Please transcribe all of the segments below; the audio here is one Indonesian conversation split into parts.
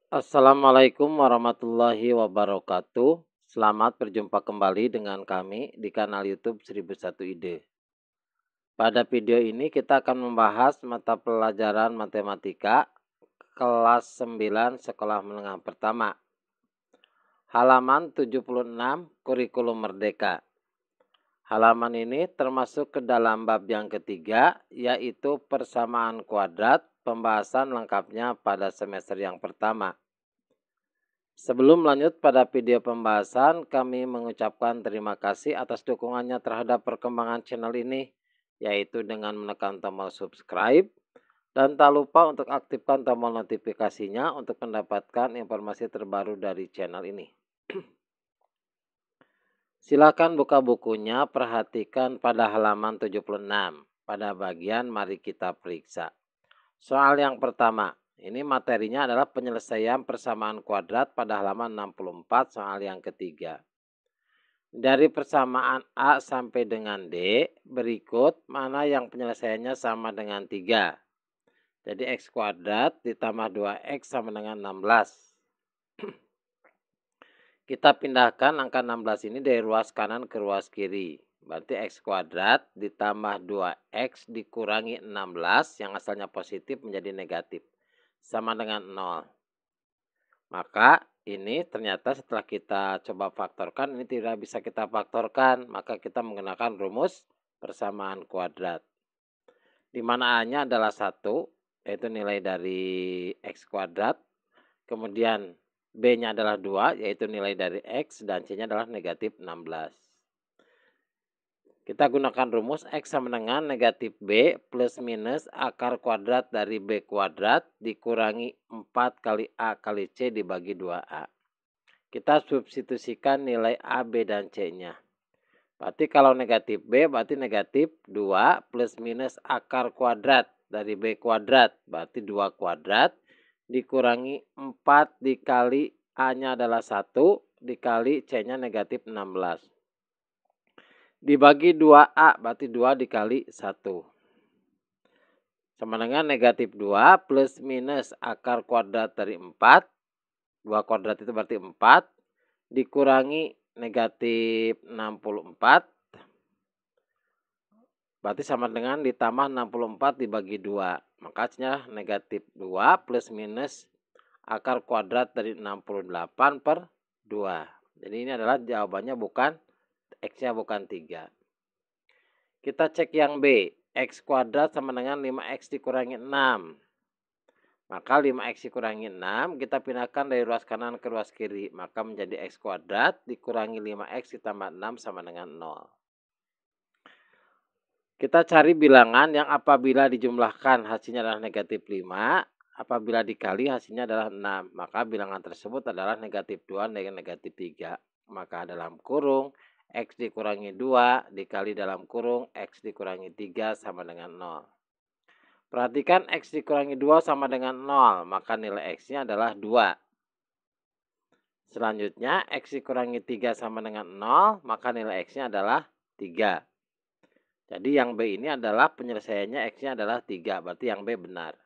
Assalamualaikum warahmatullahi wabarakatuh. Selamat berjumpa kembali dengan kami di kanal YouTube 1001 Ide. Pada video ini kita akan membahas mata pelajaran matematika kelas 9 sekolah menengah pertama. Halaman 76 kurikulum merdeka. Halaman ini termasuk ke dalam bab yang ketiga, yaitu persamaan kuadrat, pembahasan lengkapnya pada semester yang pertama. Sebelum lanjut pada video pembahasan, kami mengucapkan terima kasih atas dukungannya terhadap perkembangan channel ini, yaitu dengan menekan tombol subscribe, dan tak lupa untuk aktifkan tombol notifikasinya untuk mendapatkan informasi terbaru dari channel ini. Silakan buka bukunya, perhatikan pada halaman 76, pada bagian mari kita periksa. Soal yang pertama. Ini materinya adalah penyelesaian persamaan kuadrat pada halaman 64 soal yang ketiga. Dari persamaan A sampai dengan D, berikut mana yang penyelesaiannya sama dengan 3. Jadi X kuadrat ditambah 2X sama dengan 16. Kita pindahkan angka 16 ini dari ruas kanan ke ruas kiri. Berarti X kuadrat ditambah 2X dikurangi 16 yang asalnya positif menjadi negatif. Sama dengan 0. Maka ini ternyata setelah kita coba faktorkan, ini tidak bisa kita faktorkan. Maka kita menggunakan rumus persamaan kuadrat. Di mana A-nya adalah 1, yaitu nilai dari X kuadrat. Kemudian B-nya adalah 2, yaitu nilai dari X. Dan C-nya adalah negatif 16. Kita gunakan rumus X sama dengan negatif B plus minus akar kuadrat dari B kuadrat dikurangi 4 kali A kali C dibagi 2A. Kita substitusikan nilai A, B, dan C-nya. Berarti kalau negatif B berarti negatif 2 plus minus akar kuadrat dari B kuadrat. Berarti 2 kuadrat dikurangi 4 dikali A-nya adalah 1 dikali C-nya negatif 16. Dibagi 2A berarti 2 dikali 1. Sama dengan negatif 2 plus minus akar kuadrat dari 4. 2 kuadrat itu berarti 4. Dikurangi negatif 64. Berarti sama dengan ditambah 64 dibagi 2. Maka hasilnya negatif 2 plus minus akar kuadrat dari 68 per 2. Jadi ini adalah jawabannya bukan X-nya bukan 3. Kita cek yang B. X kuadrat sama dengan 5X dikurangi 6. Maka 5X dikurangi 6 kita pindahkan dari ruas kanan ke ruas kiri. Maka menjadi X kuadrat dikurangi 5X ditambah 6 sama dengan 0. Kita cari bilangan yang apabila dijumlahkan hasilnya adalah negatif 5. Apabila dikali hasilnya adalah 6. Maka bilangan tersebut adalah negatif 2 dengan negatif 3. Maka dalam kurung X dikurangi 2 dikali dalam kurung X dikurangi 3 sama dengan 0. Perhatikan X dikurangi 2 sama dengan 0. Maka nilai X-nya adalah 2. Selanjutnya X dikurangi 3 sama dengan 0. Maka nilai X-nya adalah 3. Jadi yang B ini adalah penyelesaiannya X-nya adalah 3. Berarti yang B benar.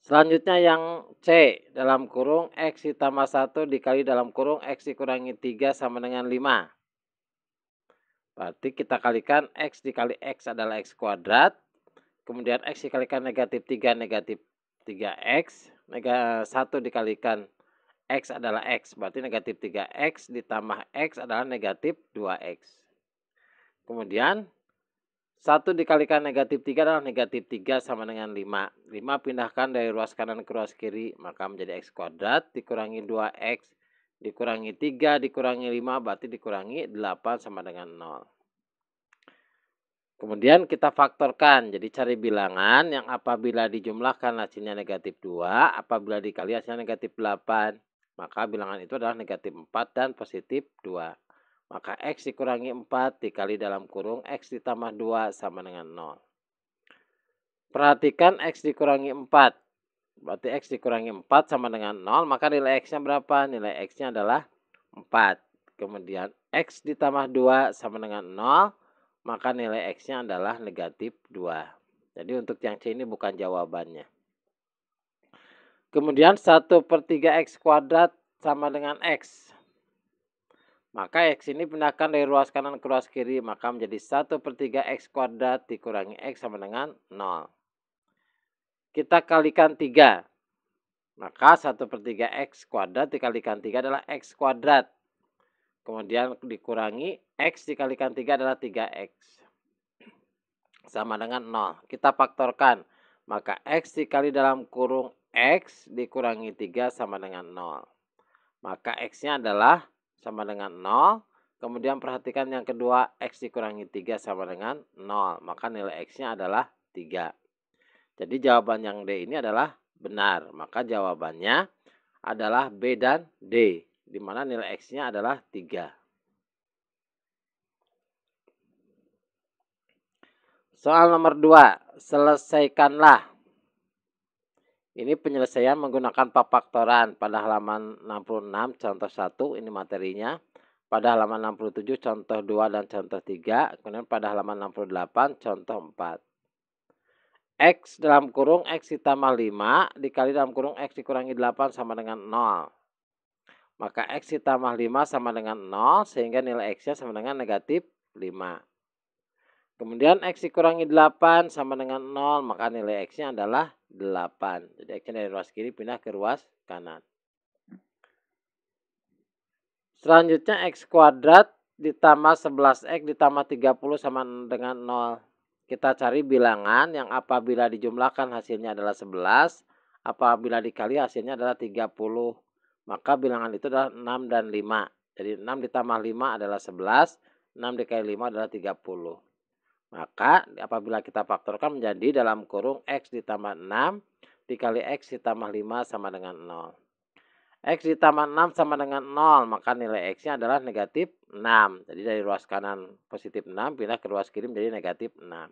Selanjutnya yang C dalam kurung X ditambah 1 dikali dalam kurung X dikurangi 3 sama dengan 5. Berarti kita kalikan X dikali X adalah X kuadrat. Kemudian X dikalikan negatif 3 negatif 3X. 1 dikalikan X adalah X. Berarti negatif 3X ditambah X adalah negatif 2X. Kemudian 1 dikalikan negatif 3 adalah negatif 3 sama dengan 5. 5 pindahkan dari ruas kanan ke ruas kiri. Maka menjadi X kuadrat dikurangi 2X. Dikurangi 3 dikurangi 5 berarti dikurangi 8 sama dengan 0. Kemudian kita faktorkan. Jadi cari bilangan yang apabila dijumlahkan hasilnya negatif 2. Apabila dikali hasilnya negatif 8. Maka bilangan itu adalah negatif 4 dan positif 2. Maka X dikurangi 4 dikali dalam kurung X ditambah 2 sama dengan 0. Perhatikan X dikurangi 4. Berarti X dikurangi 4 sama dengan 0. Maka nilai X-nya berapa? Nilai X-nya adalah 4. Kemudian X ditambah 2 sama dengan 0. Maka nilai X-nya adalah negatif 2. Jadi untuk yang C ini bukan jawabannya. Kemudian 1/3 X kuadrat sama dengan X. Maka X ini pindahkan dari ruas kanan ke ruas kiri, maka menjadi 1/3 X kuadrat dikurangi X sama dengan 0. Kita kalikan 3. Maka 1/3 X kuadrat dikalikan 3 adalah X kuadrat. Kemudian dikurangi X dikalikan 3 adalah 3X. Sama dengan 0. Kita faktorkan. Maka X dikali dalam kurung X dikurangi 3 sama dengan 0. Maka X-nya adalah sama dengan 0. Kemudian perhatikan yang kedua, X dikurangi 3 sama dengan 0. Maka nilai X-nya adalah 3. Jadi jawaban yang D ini adalah benar. Maka jawabannya adalah B dan D. Di mana nilai X-nya adalah 3. Soal nomor 2. Selesaikanlah. Ini penyelesaian menggunakan papaktoran pada halaman 66 contoh 1, ini materinya. Pada halaman 67 contoh 2 dan contoh 3. Kemudian pada halaman 68 contoh 4. X dalam kurung X ditambah 5 dikali dalam kurung X dikurangi 8 sama dengan 0. Maka X ditambah 5 sama dengan 0 sehingga nilai X-nya sama dengan negatif 5. Kemudian X dikurangi 8 sama dengan 0, maka nilai X-nya adalah 8. Jadi X-nya dari ruas kiri pindah ke ruas kanan. Selanjutnya X kuadrat ditambah 11X ditambah 30 sama dengan 0. Kita cari bilangan yang apabila dijumlahkan hasilnya adalah 11, apabila dikali hasilnya adalah 30. Maka bilangan itu adalah 6 dan 5. Jadi 6 ditambah 5 adalah 11, 6 dikali 5 adalah 30. Maka apabila kita faktorkan menjadi dalam kurung X ditambah 6 dikali X ditambah 5 sama dengan 0. X ditambah 6 sama dengan 0, maka nilai X-nya adalah negatif 6. Jadi dari ruas kanan positif 6 pindah ke ruas kiri menjadi negatif 6.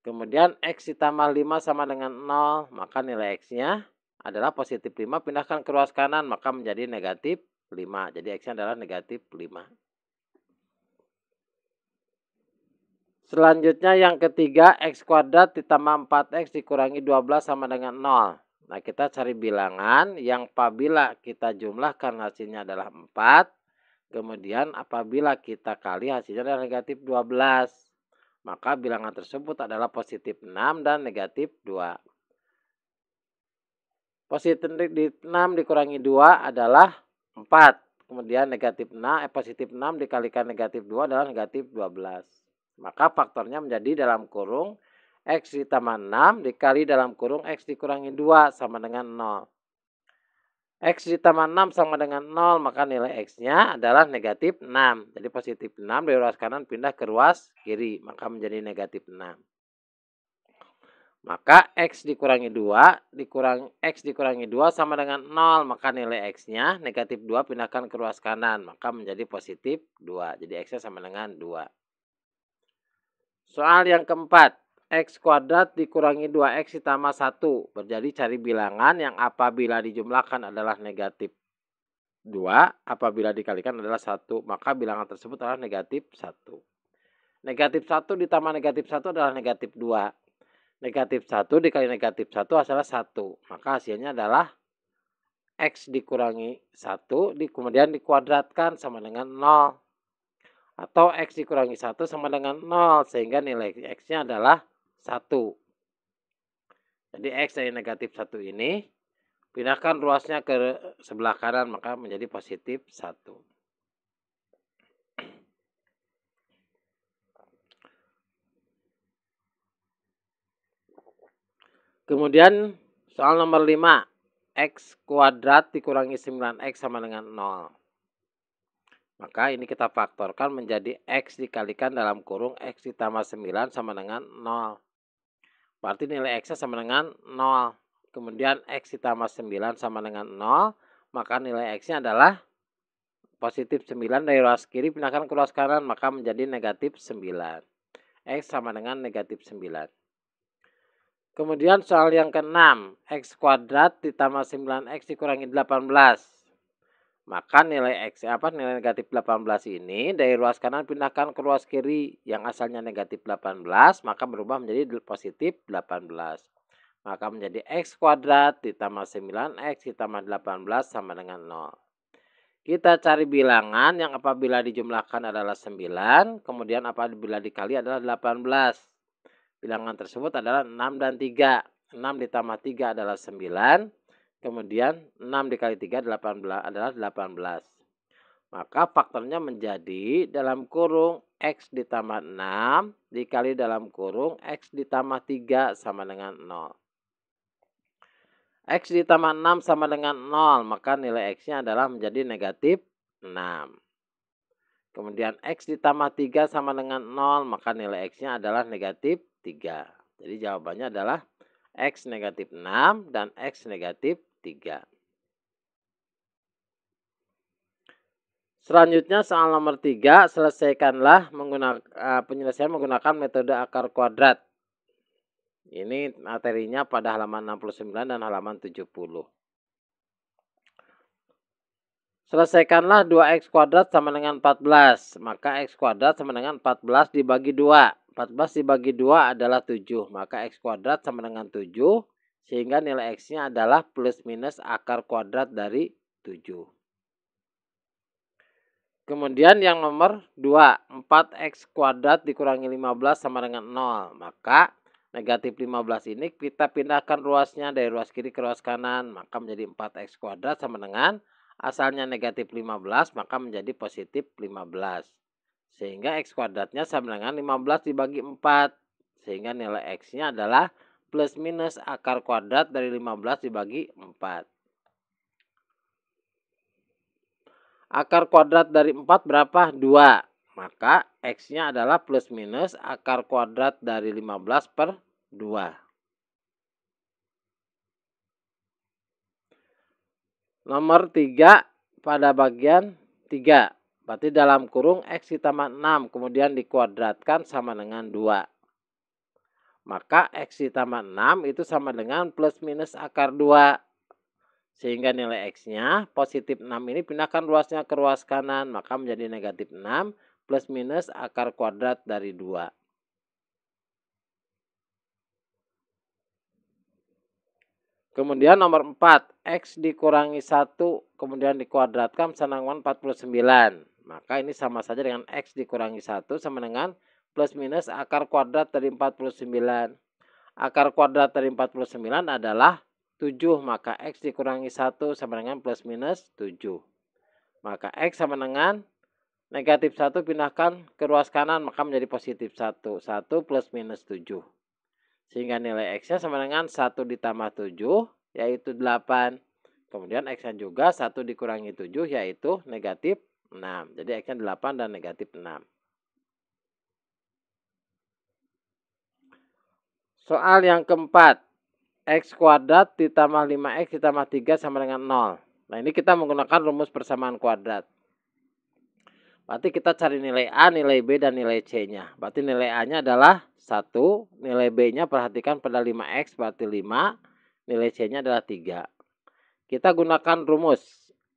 Kemudian X ditambah 5 sama dengan 0, maka nilai X-nya adalah positif 5, pindahkan ke ruas kanan maka menjadi negatif 5. Jadi X-nya adalah negatif 5. Selanjutnya yang ketiga, X kuadrat ditambah 4X dikurangi 12 sama dengan 0. Nah, kita cari bilangan yang apabila kita jumlahkan hasilnya adalah 4. Kemudian apabila kita kali hasilnya adalah negatif 12. Maka bilangan tersebut adalah positif 6 dan negatif 2. Positif 6 dikurangi 2 adalah 4. Kemudian negatif 6, positif 6 dikalikan negatif 2 adalah negatif 12. Maka faktornya menjadi dalam kurung X ditambah 6 dikali dalam kurung X dikurangi 2 sama dengan 0. X ditambah 6 sama dengan 0, maka nilai X-nya adalah negatif 6. Jadi positif 6 dari ruas kanan pindah ke ruas kiri, maka menjadi negatif 6. Maka X dikurangi 2, X dikurangi 2 sama dengan 0, maka nilai X-nya negatif 2 pindahkan ke ruas kanan, maka menjadi positif 2. Jadi X-nya sama dengan 2. Soal yang keempat, X kuadrat dikurangi 2X ditambah 1. Berjadi cari bilangan yang apabila dijumlahkan adalah negatif 2, apabila dikalikan adalah 1. Maka bilangan tersebut adalah negatif 1. Negatif 1 ditambah negatif 1 adalah negatif 2. Negatif 1 dikali negatif 1 hasilnya 1. Maka hasilnya adalah X dikurangi 1, kemudian dikuadratkan sama dengan 0. Atau X dikurangi 1 sama dengan 0. Sehingga nilai X-nya adalah 1. Jadi X dari negatif 1 ini, pindahkan ruasnya ke sebelah kanan, maka menjadi positif 1. Kemudian soal nomor 5. X kuadrat dikurangi 9X sama dengan 0. Maka ini kita faktorkan menjadi X dikalikan dalam kurung X ditambah 9 sama dengan 0. Berarti nilai X-nya sama dengan 0. Kemudian X ditambah 9 sama dengan 0. Maka nilai X-nya adalah positif 9 dari ruas kiri pindahkan ke ruas kanan. Maka menjadi negatif 9. X sama dengan negatif 9. Kemudian soal yang ke-6. X kuadrat ditambah 9X dikurangi 18. Maka nilai X nilai negatif 18 ini dari ruas kanan pindahkan ke ruas kiri yang asalnya negatif 18, maka berubah menjadi positif 18. Maka menjadi X kuadrat ditambah 9X ditambah 18 sama dengan 0. Kita cari bilangan yang apabila dijumlahkan adalah 9, kemudian apabila dikali adalah 18. Bilangan tersebut adalah 6 dan 3. 6 ditambah 3 adalah 9, kemudian 6 dikali 3 adalah 18. Maka faktornya menjadi dalam kurung X ditambah 6 dikali dalam kurung X ditambah 3 sama dengan 0. X ditambah 6 sama dengan 0, maka nilai X-nya adalah menjadi negatif 6. Kemudian X ditambah 3 sama dengan 0, maka nilai X-nya adalah negatif 3. Jadi jawabannya adalah X negatif 6 dan X negatif 3. Selanjutnya soal nomor 3, selesaikanlah penyelesaian menggunakan metode akar kuadrat. Ini materinya pada halaman 69 dan halaman 70. Selesaikanlah 2x kuadrat sama dengan 14. Maka x kuadrat sama dengan 14 dibagi 2. 14 dibagi 2 adalah 7. Maka x kuadrat sama dengan 7. Sehingga nilai x-nya adalah plus minus akar kuadrat dari 7. Kemudian yang nomor 2. 4x kuadrat dikurangi 15 sama dengan 0. Maka negatif 15 ini kita pindahkan ruasnya dari ruas kiri ke ruas kanan. Maka menjadi 4x kuadrat sama dengan asalnya negatif 15, maka menjadi positif 15. Sehingga x kuadratnya sama dengan 15 dibagi 4. Sehingga nilai x-nya adalah plus minus akar kuadrat dari 15 dibagi 4. Akar kuadrat dari 4 berapa? 2. Maka x-nya adalah plus minus akar kuadrat dari 15 per 2. Nomor 3 pada bagian 3. Berarti dalam kurung X ditambah 6 kemudian dikuadratkan sama dengan 2. Maka X ditambah 6 itu sama dengan plus minus akar 2. Sehingga nilai X-nya positif 6 ini pindahkan ruasnya ke ruas kanan. Maka menjadi negatif 6 plus minus akar kuadrat dari 2. Kemudian nomor 4, X dikurangi 1 kemudian dikuadratkan sama dengan 49. Maka ini sama saja dengan X dikurangi 1 sama dengan plus minus akar kuadrat dari 49. Akar kuadrat dari 49 adalah 7. Maka X dikurangi 1 sama dengan plus minus 7. Maka X sama dengan negatif 1 pindahkan ke ruas kanan. Maka menjadi positif 1. 1 plus minus 7. Sehingga nilai X-nya sama dengan 1 ditambah 7 yaitu 8. Kemudian X-nya juga 1 dikurangi 7 yaitu negatif 6. Jadi X-nya 8 dan negatif 6. Soal yang keempat. X kuadrat ditambah 5X ditambah 3 sama dengan 0. Nah ini kita menggunakan rumus persamaan kuadrat. Berarti kita cari nilai A, nilai B, dan nilai C-nya. Berarti nilai A-nya adalah 1. Nilai B-nya perhatikan pada 5X berarti 5. Nilai C-nya adalah 3. Kita gunakan rumus.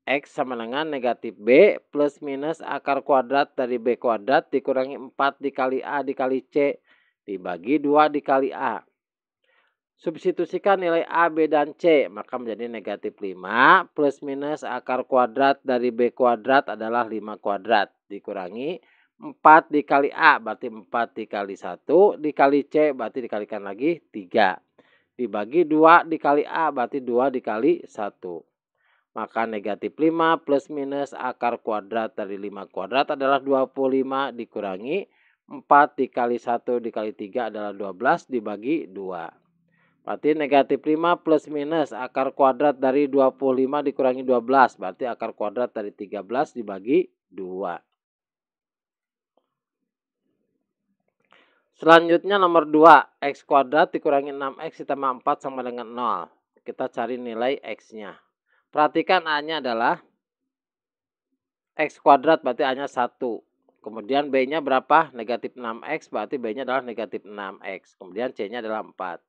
X sama dengan negatif B plus minus akar kuadrat dari B kuadrat dikurangi 4 dikali A dikali C dibagi 2 dikali A. Substitusikan nilai A, B, dan C. Maka menjadi negatif 5 plus minus akar kuadrat dari B kuadrat adalah 5 kuadrat. Dikurangi 4 dikali A. Berarti 4 dikali 1 dikali C. Berarti dikalikan lagi 3. Dibagi 2 dikali A. Berarti 2 dikali 1. Maka negatif 5 plus minus akar kuadrat dari 5 kuadrat adalah 25. Dikurangi 4 dikali 1 dikali 3 adalah 12 dibagi 2. Berarti negatif 5 plus minus akar kuadrat dari 25 dikurangi 12. Berarti akar kuadrat dari 13 dibagi 2. Selanjutnya nomor 2. X kuadrat dikurangi 6X ditambah 4 sama dengan 0. Kita cari nilai X-nya. Perhatikan A-nya adalah X kuadrat berarti A-nya 1. Kemudian B-nya berapa? Negatif 6X berarti B-nya adalah negatif 6X. Kemudian C-nya adalah 4.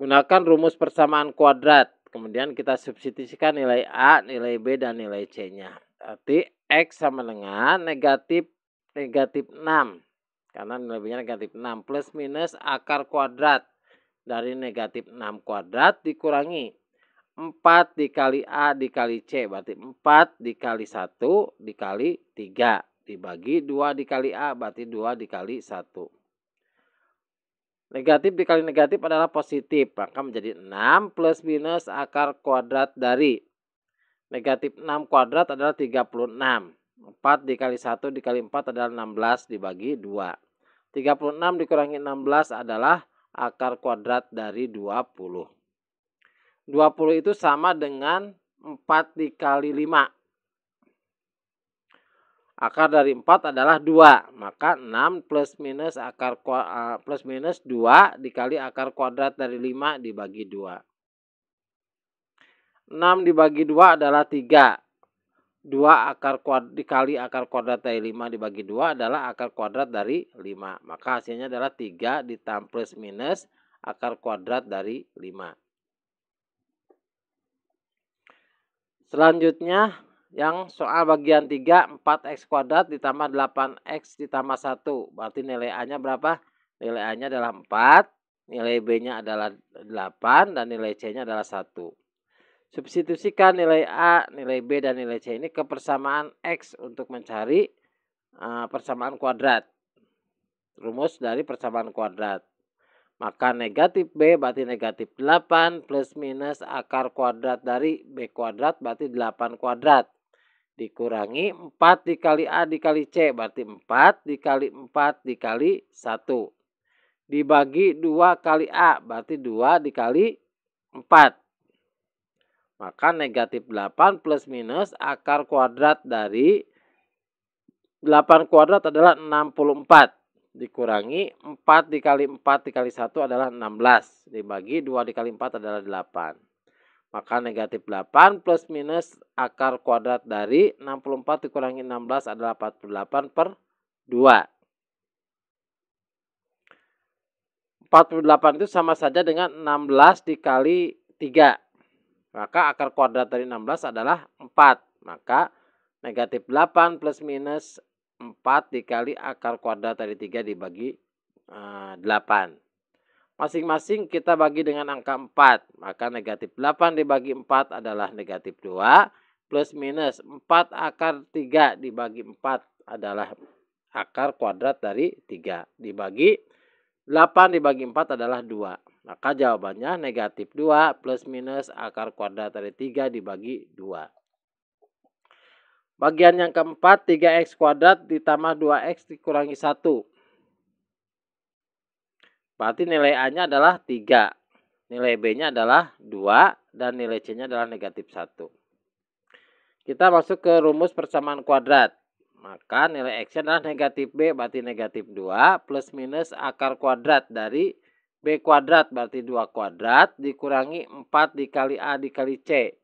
Gunakan rumus persamaan kuadrat. Kemudian kita substitusikan nilai A, nilai B, dan nilai C-nya. Berarti X sama dengan negatif 6. Karena nilai B-nya negatif 6. Plus minus akar kuadrat dari negatif 6 kuadrat dikurangi 4 dikali A dikali C. Berarti 4 dikali 1 dikali 3. Dibagi 2 dikali A berarti 2 dikali 1. Negatif dikali negatif adalah positif. Maka menjadi 6 plus minus akar kuadrat dari negatif 6 kuadrat adalah 36. 4 dikali 1 dikali 4 adalah 16 dibagi 2. 36 dikurangi 16 adalah akar kuadrat dari 20. 20 itu sama dengan 4 dikali 5. Akar dari 4 adalah 2. Maka 6 plus minus 2 dikali akar kuadrat dari 5 dibagi 2. 6 dibagi 2 adalah 3. 2 dikali akar kuadrat dari 5 dibagi 2 adalah akar kuadrat dari 5. Maka hasilnya adalah 3 ditambah plus minus akar kuadrat dari 5. Selanjutnya yang soal bagian 3, 4x kuadrat ditambah 8x ditambah 1. Berarti nilai A-nya berapa? Nilai A-nya adalah 4, nilai B-nya adalah 8, dan nilai C-nya adalah 1. Substitusikan nilai A, nilai B, dan nilai C ini ke persamaan X untuk mencari persamaan kuadrat. Rumus dari persamaan kuadrat. Maka negatif B berarti negatif 8 plus minus akar kuadrat dari B kuadrat berarti 8 kuadrat. Dikurangi 4 dikali A dikali C berarti 4 dikali 4 dikali 1. Dibagi 2 kali A berarti 2 dikali 4. Maka negatif 8 plus minus akar kuadrat dari 8 kuadrat adalah 64. Dikurangi 4 dikali 4 dikali 1 adalah 16. Dibagi 2 dikali 4 adalah 8. Maka negatif 8 plus minus akar kuadrat dari 64 dikurangi 16 adalah 48 per 2. 48 itu sama saja dengan 16 dikali 3. Maka akar kuadrat dari 16 adalah 4. Maka negatif 8 plus minus 4 dikali akar kuadrat dari 3 dibagi 8. Masing-masing kita bagi dengan angka 4. Maka negatif 8 dibagi 4 adalah negatif 2. Plus minus 4 akar 3 dibagi 4 adalah akar kuadrat dari 3. Dibagi 8 dibagi 4 adalah 2. Maka jawabannya negatif 2 plus minus akar kuadrat dari 3 dibagi 2. Bagian yang keempat, 3x kuadrat ditambah 2x dikurangi 1. Berarti nilai A-nya adalah 3. Nilai B-nya adalah 2. Dan nilai C-nya adalah negatif 1. Kita masuk ke rumus persamaan kuadrat. Maka nilai X-nya adalah negatif B berarti negatif 2 plus minus akar kuadrat dari B kuadrat berarti 2 kuadrat dikurangi 4 dikali A dikali C.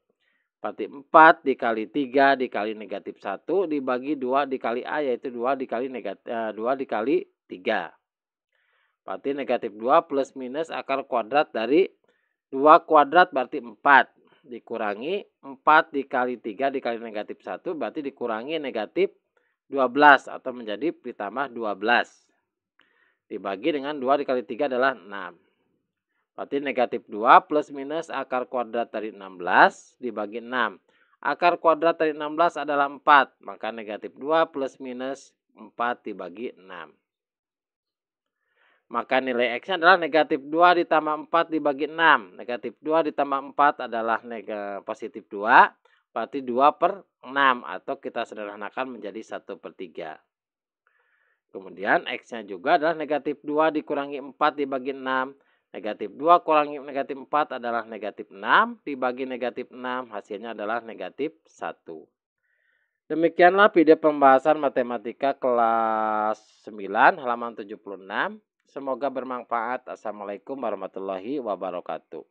Berarti 4 dikali 3 dikali negatif 1 dibagi 2 dikali A yaitu 2 dikali 3. Berarti negatif 2 plus minus akar kuadrat dari 2 kuadrat berarti 4. Dikurangi 4 dikali 3 dikali negatif 1 berarti dikurangi negatif 12 atau menjadi ditambah 12. Dibagi dengan 2 dikali 3 adalah 6. Berarti negatif 2 plus minus akar kuadrat dari 16 dibagi 6. Akar kuadrat dari 16 adalah 4. Maka negatif 2 plus minus 4 dibagi 6. Maka nilai X-nya adalah negatif 2 ditambah 4 dibagi 6. Negatif 2 ditambah 4 adalah positif 2. Berarti 2 per 6. Atau kita sederhanakan menjadi 1 per 3. Kemudian X-nya juga adalah negatif 2 dikurangi 4 dibagi 6. Negatif 2 kurangi negatif 4 adalah negatif 6. Dibagi negatif 6 hasilnya adalah negatif 1. Demikianlah video pembahasan matematika kelas 9 halaman 76. Semoga bermanfaat. Assalamualaikum warahmatullahi wabarakatuh.